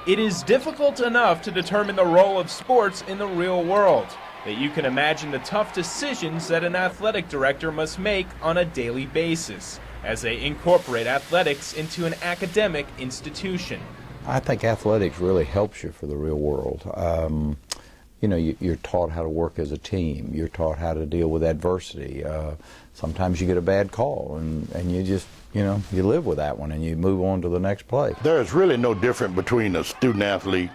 It is difficult enough to determine the role of sports in the real world that you can imagine the tough decisions that an athletic director must make on a daily basis as they incorporate athletics into an academic institution. I think athletics really helps you for the real world. You know, you're taught how to work as a team. You're taught how to deal with adversity. Sometimes you get a bad call, and you just, you know, you live with that one and you move on to the next play. There's really no difference between a student athlete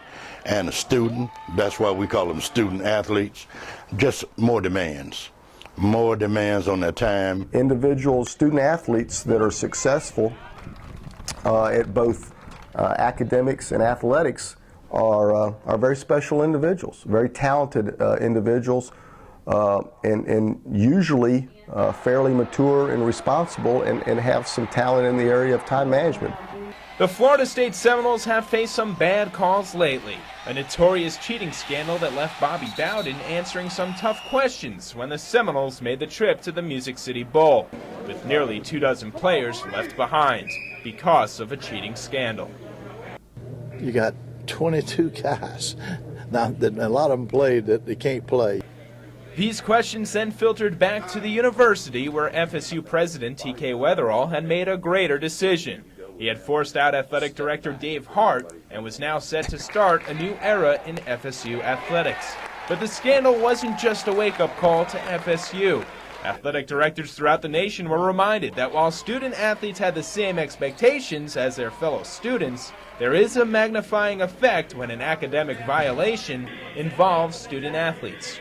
and a student. That's why we call them student athletes. Just more demands on their time. Individual student athletes that are successful at both academics and athletics are very special individuals, very talented individuals, and usually fairly mature and responsible and have some talent in the area of time management. The Florida State Seminoles have faced some bad calls lately. A notorious cheating scandal that left Bobby Bowden answering some tough questions when the Seminoles made the trip to the Music City Bowl, with nearly 24 players left behind because of a cheating scandal. You got 22 guys. Now, a lot of them played that they can't play. These questions then filtered back to the university, where FSU President T.K. Weatherall had made a greater decision. He had forced out athletic director Dave Hart and was now set to start a new era in FSU athletics. But the scandal wasn't just a wake-up call to FSU. Athletic directors throughout the nation were reminded that while student athletes had the same expectations as their fellow students, there is a magnifying effect when an academic violation involves student athletes.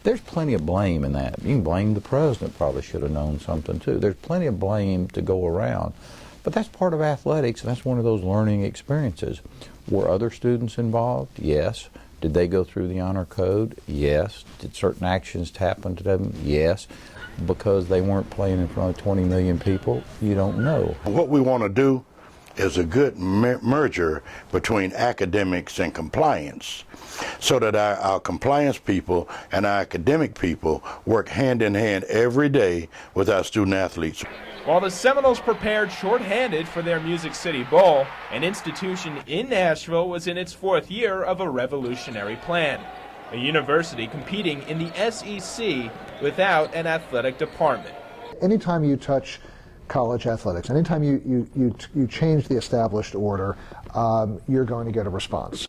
There's plenty of blame in that. You can blame the president, probably should have known something too. There's plenty of blame to go around. But that's part of athletics, and that's one of those learning experiences. Were other students involved? Yes. Did they go through the honor code? Yes. Did certain actions happen to them? Yes. Because they weren't playing in front of 20 million people? You don't know. What we want to do is a good merger between academics and compliance, so that our compliance people and our academic people work hand in hand every day with our student athletes. While the Seminoles prepared shorthanded for their Music City Bowl, an institution in Nashville was in its 4th year of a revolutionary plan. A university competing in the SEC without an athletic department. Anytime you touch college athletics, anytime you change the established order, you're going to get a response.